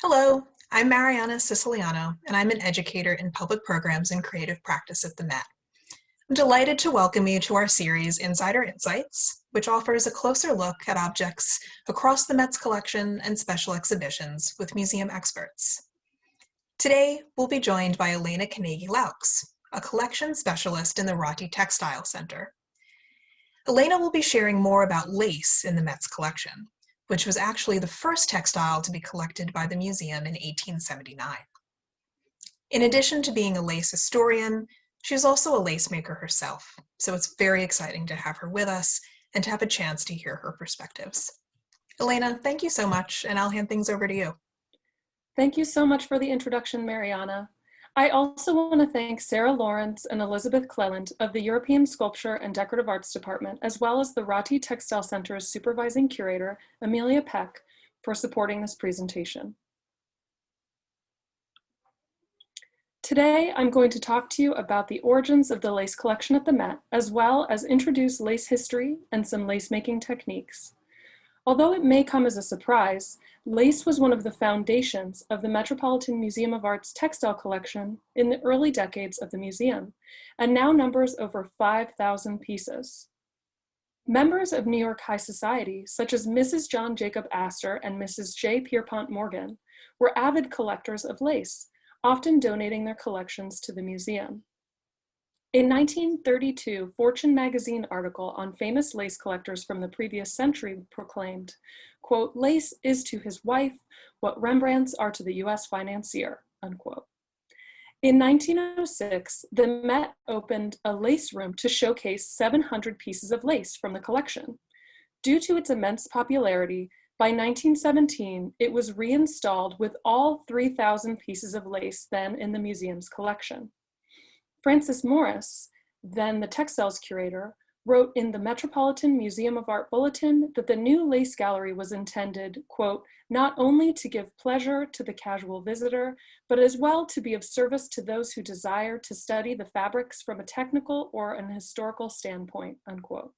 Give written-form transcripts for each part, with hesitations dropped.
Hello, I'm Mariana Siciliano, and I'm an educator in public programs and creative practice at the Met. I'm delighted to welcome you to our series, Insider Insights, which offers a closer look at objects across the Met's collection and special exhibitions with museum experts. Today, we'll be joined by Elena Kanagy-Loux, a collection specialist in the Rottie Textile Center. Elena will be sharing more about lace in the Met's collection, which was actually the first textile to be collected by the museum in 1879. In addition to being a lace historian, she's also a lace maker herself, so it's very exciting to have her with us and to have a chance to hear her perspectives. Elena, thank you so much, and I'll hand things over to you. Thank you so much for the introduction, Mariana. I also want to thank Sarah Lawrence and Elizabeth Cleland of the European Sculpture and Decorative Arts Department, as well as the Rottie Textile Center's supervising curator, Amelia Peck, for supporting this presentation. Today, I'm going to talk to you about the origins of the lace collection at the Met, as well as introduce lace history and some lace making techniques. Although it may come as a surprise, lace was one of the foundations of the Metropolitan Museum of Art's textile collection in the early decades of the museum, and now numbers over 5,000 pieces. Members of New York high society, such as Mrs. John Jacob Astor and Mrs. J. Pierpont Morgan, were avid collectors of lace, often donating their collections to the museum. A 1932 Fortune magazine article on famous lace collectors from the previous century proclaimed, quote, "Lace is to his wife what Rembrandts are to the US financier," unquote. In 1906, the Met opened a lace room to showcase 700 pieces of lace from the collection. Due to its immense popularity, by 1917, it was reinstalled with all 3,000 pieces of lace then in the museum's collection. Francis Morris, then the textiles curator, wrote in the Metropolitan Museum of Art Bulletin that the new lace gallery was intended, quote, "not only to give pleasure to the casual visitor, but as well to be of service to those who desire to study the fabrics from a technical or an historical standpoint," unquote.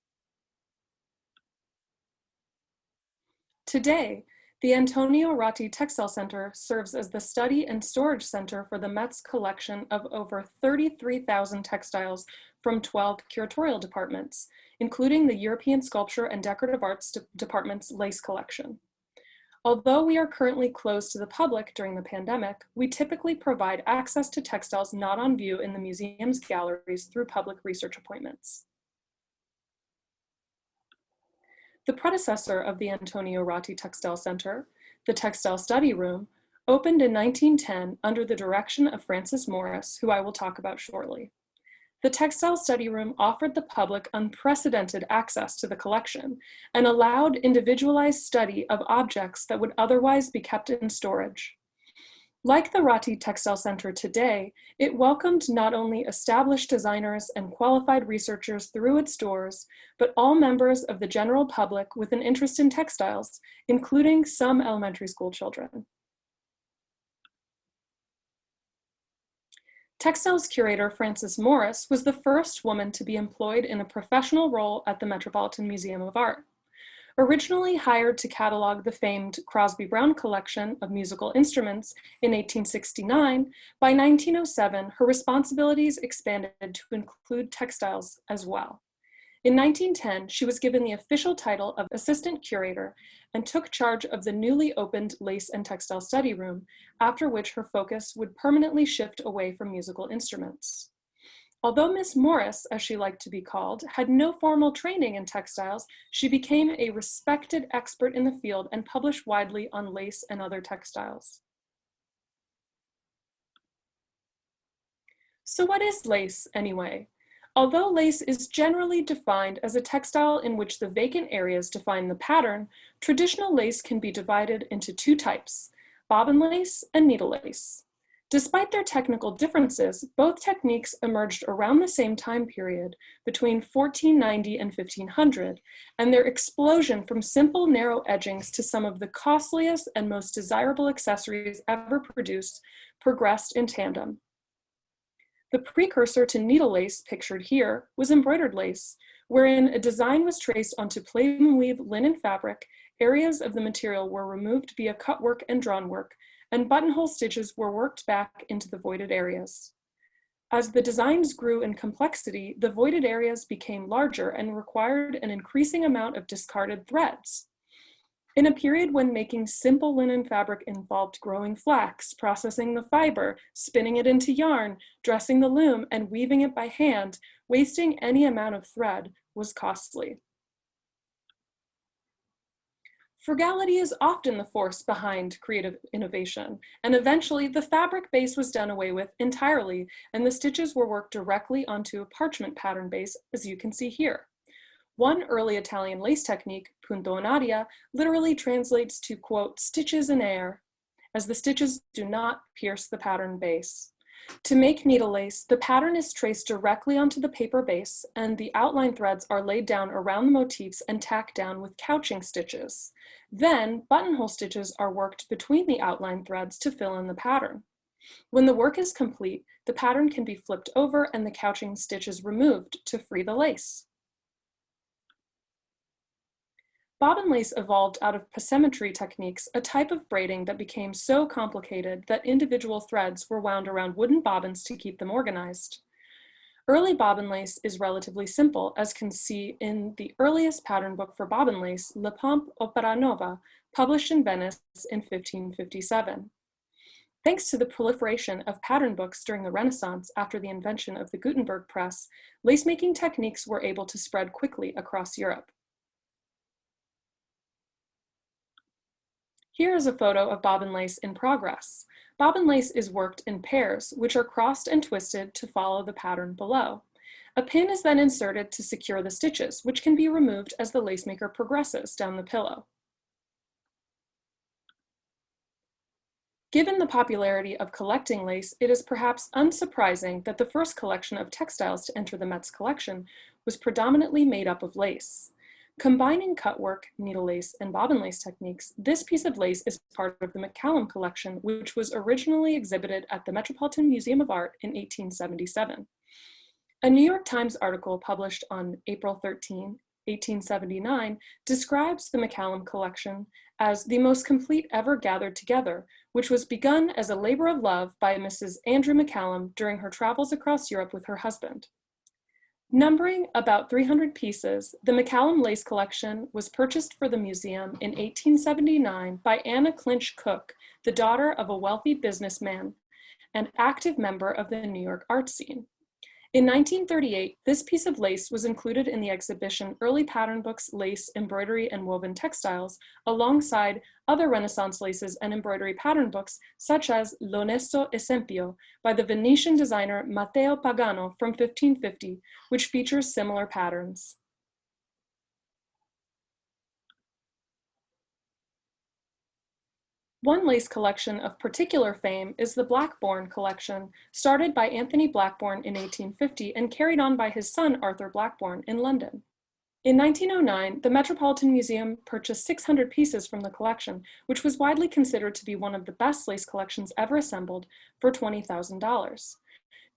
Today, the Antonio Rottie Textile Center serves as the study and storage center for the Met's collection of over 33,000 textiles from 12 curatorial departments, including the European Sculpture and Decorative Arts Department's lace collection. Although we are currently closed to the public during the pandemic, we typically provide access to textiles not on view in the museum's galleries through public research appointments. The predecessor of the Antonio Rottie Textile Center, the Textile Study Room, opened in 1910 under the direction of Francis Morris, who I will talk about shortly. The Textile Study Room offered the public unprecedented access to the collection and allowed individualized study of objects that would otherwise be kept in storage. Like the Rottie Textile Center today, it welcomed not only established designers and qualified researchers through its doors, but all members of the general public with an interest in textiles, including some elementary school children. Textiles curator Frances Morris was the first woman to be employed in a professional role at the Metropolitan Museum of Art. Originally hired to catalog the famed Crosby Brown collection of musical instruments in 1869, by 1907, her responsibilities expanded to include textiles as well. In 1910, she was given the official title of assistant curator and took charge of the newly opened Lace and Textile Study Room, after which her focus would permanently shift away from musical instruments. Although Miss Morris, as she liked to be called, had no formal training in textiles, she became a respected expert in the field and published widely on lace and other textiles. So what is lace, anyway? Although lace is generally defined as a textile in which the vacant areas define the pattern, traditional lace can be divided into two types, bobbin lace and needle lace. Despite their technical differences, both techniques emerged around the same time period, between 1490 and 1500, and their explosion from simple narrow edgings to some of the costliest and most desirable accessories ever produced progressed in tandem. The precursor to needle lace, pictured here, was embroidered lace, wherein a design was traced onto plain weave linen fabric, areas of the material were removed via cutwork and drawn work, and buttonhole stitches were worked back into the voided areas. As the designs grew in complexity, the voided areas became larger and required an increasing amount of discarded threads. In a period when making simple linen fabric involved growing flax, processing the fiber, spinning it into yarn, dressing the loom, and weaving it by hand, wasting any amount of thread was costly. Frugality is often the force behind creative innovation, and eventually the fabric base was done away with entirely, and the stitches were worked directly onto a parchment pattern base, as you can see here. One early Italian lace technique, punto in aria, literally translates to, quote, stitches in air, as the stitches do not pierce the pattern base. To make needle lace, the pattern is traced directly onto the paper base, and the outline threads are laid down around the motifs and tacked down with couching stitches. Then, buttonhole stitches are worked between the outline threads to fill in the pattern. When the work is complete, the pattern can be flipped over and the couching stitches removed to free the lace. Bobbin lace evolved out of passementerie techniques, a type of braiding that became so complicated that individual threads were wound around wooden bobbins to keep them organized. Early bobbin lace is relatively simple, as can see in the earliest pattern book for bobbin lace, La Pompe Opera Nova, published in Venice in 1557. Thanks to the proliferation of pattern books during the Renaissance after the invention of the Gutenberg press, lace-making techniques were able to spread quickly across Europe. Here is a photo of bobbin lace in progress. Bobbin lace is worked in pairs, which are crossed and twisted to follow the pattern below. A pin is then inserted to secure the stitches, which can be removed as the lace maker progresses down the pillow. Given the popularity of collecting lace, it is perhaps unsurprising that the first collection of textiles to enter the Met's collection was predominantly made up of lace. Combining cutwork, needle lace, and bobbin lace techniques, this piece of lace is part of the McCallum collection, which was originally exhibited at the Metropolitan Museum of Art in 1877. A New York Times article published on April 13, 1879, describes the McCallum collection as the most complete ever gathered together, which was begun as a labor of love by Mrs. Andrew McCallum during her travels across Europe with her husband. Numbering about 300 pieces, the McCallum lace collection was purchased for the museum in 1879 by Anna Clinch Cook, the daughter of a wealthy businessman and active member of the New York art scene. In 1938, this piece of lace was included in the exhibition Early Pattern Books, Lace, Embroidery, and Woven Textiles, alongside other Renaissance laces and embroidery pattern books, such as L'Onesto Esempio by the Venetian designer Matteo Pagano from 1550, which features similar patterns. One lace collection of particular fame is the Blackbourne collection, started by Anthony Blackbourne in 1850 and carried on by his son Arthur Blackbourne in London. In 1909, the Metropolitan Museum purchased 600 pieces from the collection, which was widely considered to be one of the best lace collections ever assembled, for $20,000.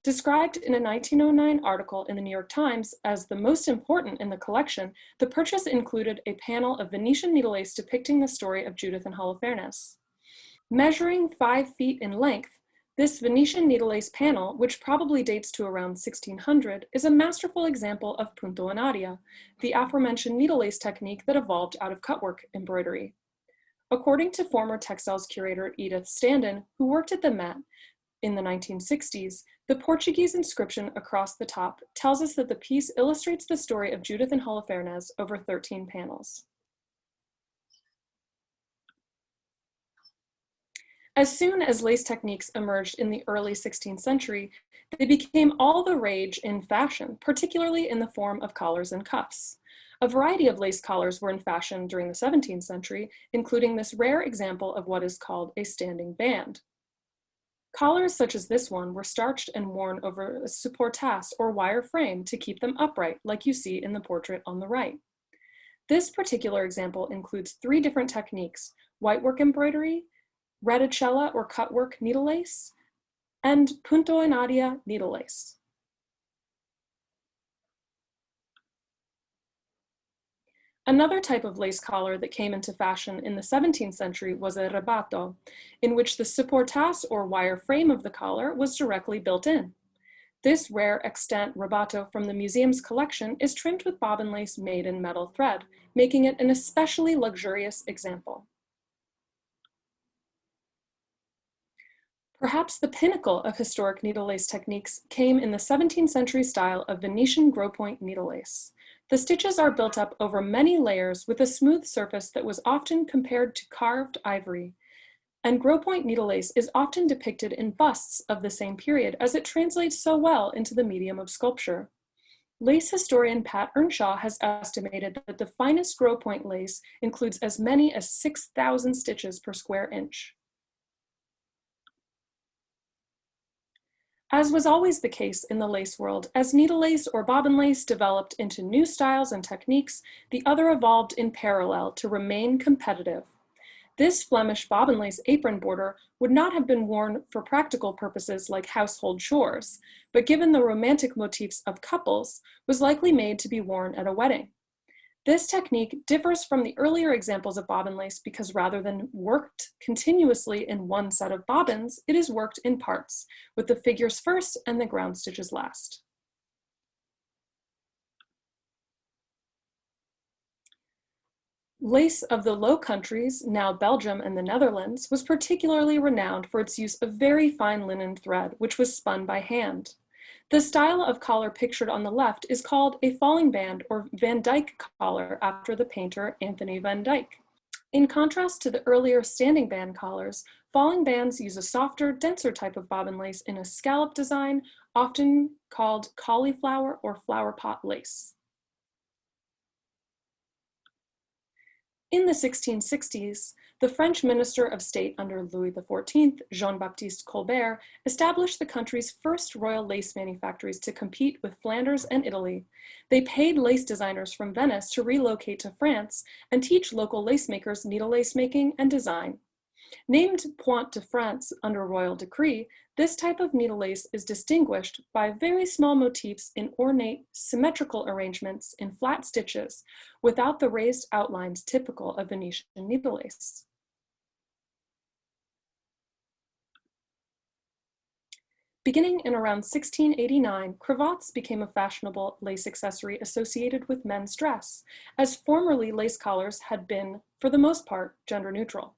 Described in a 1909 article in the New York Times as the most important in the collection, the purchase included a panel of Venetian needle lace depicting the story of Judith and Holofernes. Measuring 5 feet in length, this Venetian needle lace panel, which probably dates to around 1600, is a masterful example of punto in aria, the aforementioned needle lace technique that evolved out of cutwork embroidery. According to former textiles curator Edith Standen, who worked at the Met in the 1960s, the Portuguese inscription across the top tells us that the piece illustrates the story of Judith and Holofernes over 13 panels. As soon as lace techniques emerged in the early 16th century, they became all the rage in fashion, particularly in the form of collars and cuffs. A variety of lace collars were in fashion during the 17th century, including this rare example of what is called a standing band. Collars such as this one were starched and worn over a supportasse or wire frame to keep them upright, like you see in the portrait on the right. This particular example includes 3 different techniques: whitework embroidery, reticella or cutwork needle lace, and punto in aria needle lace. Another type of lace collar that came into fashion in the 17th century was a rebato, in which the supportas or wire frame of the collar was directly built in. This rare extant rebato from the museum's collection is trimmed with bobbin lace made in metal thread, making it an especially luxurious example. Perhaps the pinnacle of historic needle lace techniques came in the 17th century style of Venetian gros-point needle lace. The stitches are built up over many layers with a smooth surface that was often compared to carved ivory. And gros-point needle lace is often depicted in busts of the same period, as it translates so well into the medium of sculpture. Lace historian Pat Earnshaw has estimated that the finest gros-point lace includes as many as 6,000 stitches per square inch. As was always the case in the lace world, as needle lace or bobbin lace developed into new styles and techniques, the other evolved in parallel to remain competitive. This Flemish bobbin lace apron border would not have been worn for practical purposes like household chores, but given the romantic motifs of couples, was likely made to be worn at a wedding. This technique differs from the earlier examples of bobbin lace because rather than worked continuously in one set of bobbins, it is worked in parts, with the figures first and the ground stitches last. Lace of the Low Countries, now Belgium and the Netherlands, was particularly renowned for its use of very fine linen thread, which was spun by hand. The style of collar pictured on the left is called a falling band or Van Dyck collar after the painter Anthony Van Dyck. In contrast to the earlier standing band collars, falling bands use a softer, denser type of bobbin lace in a scallop design, often called cauliflower or flower pot lace. In the 1660s, the French Minister of State under Louis XIV, Jean-Baptiste Colbert, established the country's first royal lace manufactories to compete with Flanders and Italy. They paid lace designers from Venice to relocate to France and teach local lace makers needle lace making and design. Named Point de France under royal decree, this type of needle lace is distinguished by very small motifs in ornate, symmetrical arrangements in flat stitches, without the raised outlines typical of Venetian needle lace. Beginning in around 1689, cravats became a fashionable lace accessory associated with men's dress, as formerly lace collars had been, for the most part, gender neutral.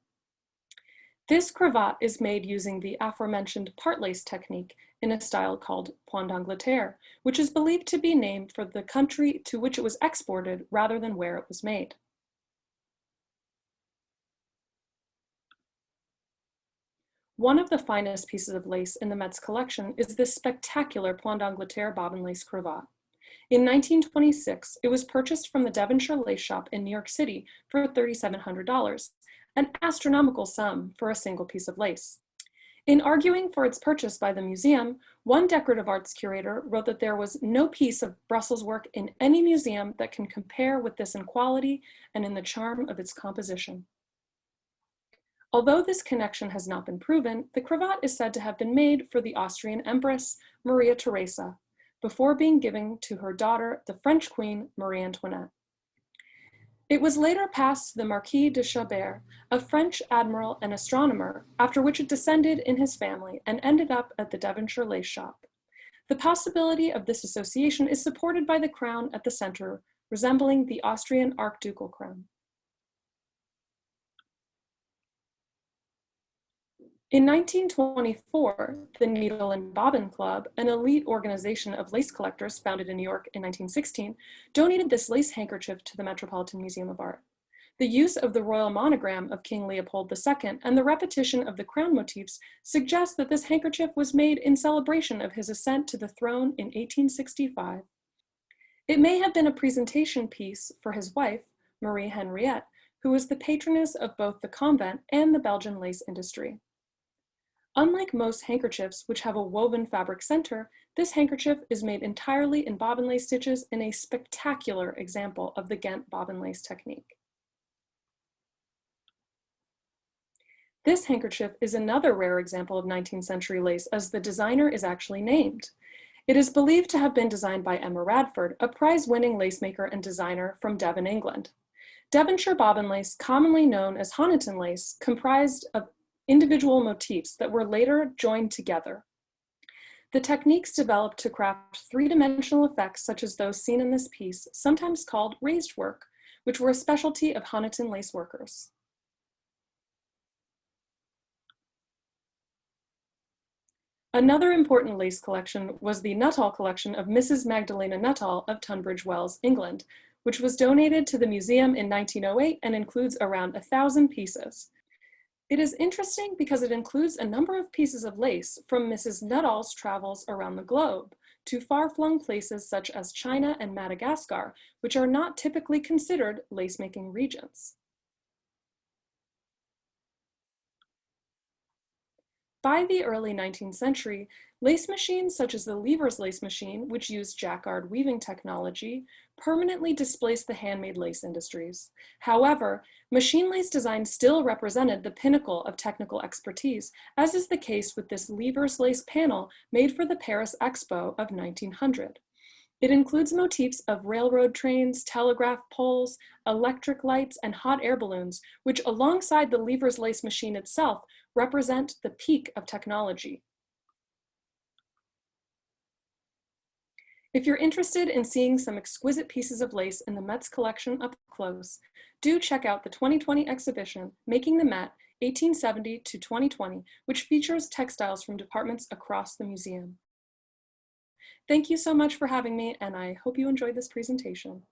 This cravat is made using the aforementioned part lace technique in a style called point d'Angleterre, which is believed to be named for the country to which it was exported rather than where it was made. One of the finest pieces of lace in the Met's collection is this spectacular point d'Angleterre bobbin lace cravat. In 1926, it was purchased from the Devonshire Lace Shop in New York City for $3,700. An astronomical sum for a single piece of lace. In arguing for its purchase by the museum, one decorative arts curator wrote that there was no piece of Brussels work in any museum that can compare with this in quality and in the charm of its composition. Although this connection has not been proven, the cravat is said to have been made for the Austrian Empress Maria Theresa, before being given to her daughter, the French Queen Marie Antoinette. It was later passed to the Marquis de Chabert, a French admiral and astronomer, after which it descended in his family and ended up at the Devonshire Lace Shop. The possibility of this association is supported by the crown at the center, resembling the Austrian archducal crown. In 1924, the Needle and Bobbin Club, an elite organization of lace collectors founded in New York in 1916, donated this lace handkerchief to the Metropolitan Museum of Art. The use of the royal monogram of King Leopold II and the repetition of the crown motifs suggest that this handkerchief was made in celebration of his ascent to the throne in 1865. It may have been a presentation piece for his wife, Marie Henriette, who was the patroness of both the convent and the Belgian lace industry. Unlike most handkerchiefs, which have a woven fabric center, this handkerchief is made entirely in bobbin lace stitches in a spectacular example of the Ghent bobbin lace technique. This handkerchief is another rare example of 19th century lace, as the designer is actually named. It is believed to have been designed by Emma Radford, a prize-winning lace maker and designer from Devon, England. Devonshire bobbin lace, commonly known as Honiton lace, comprised of individual motifs that were later joined together. The techniques developed to craft three-dimensional effects such as those seen in this piece, sometimes called raised work, which were a specialty of Honiton lace workers. Another important lace collection was the Nuttall collection of Mrs. Magdalena Nuttall of Tunbridge Wells, England, which was donated to the museum in 1908 and includes around 1,000 pieces. It is interesting because it includes a number of pieces of lace from Mrs. Nuttall's travels around the globe to far-flung places such as China and Madagascar, which are not typically considered lace-making regions. By the early 19th century, lace machines such as the Lever's lace machine, which used jacquard weaving technology, permanently displaced the handmade lace industries. However, machine lace design still represented the pinnacle of technical expertise, as is the case with this Lever's lace panel made for the Paris Expo of 1900. It includes motifs of railroad trains, telegraph poles, electric lights, and hot air balloons, which alongside the Lever's lace machine itself represent the peak of technology. If you're interested in seeing some exquisite pieces of lace in the Met's collection up close, do check out the 2020 exhibition, Making the Met, 1870 to 2020, which features textiles from departments across the museum. Thank you so much for having me, and I hope you enjoyed this presentation.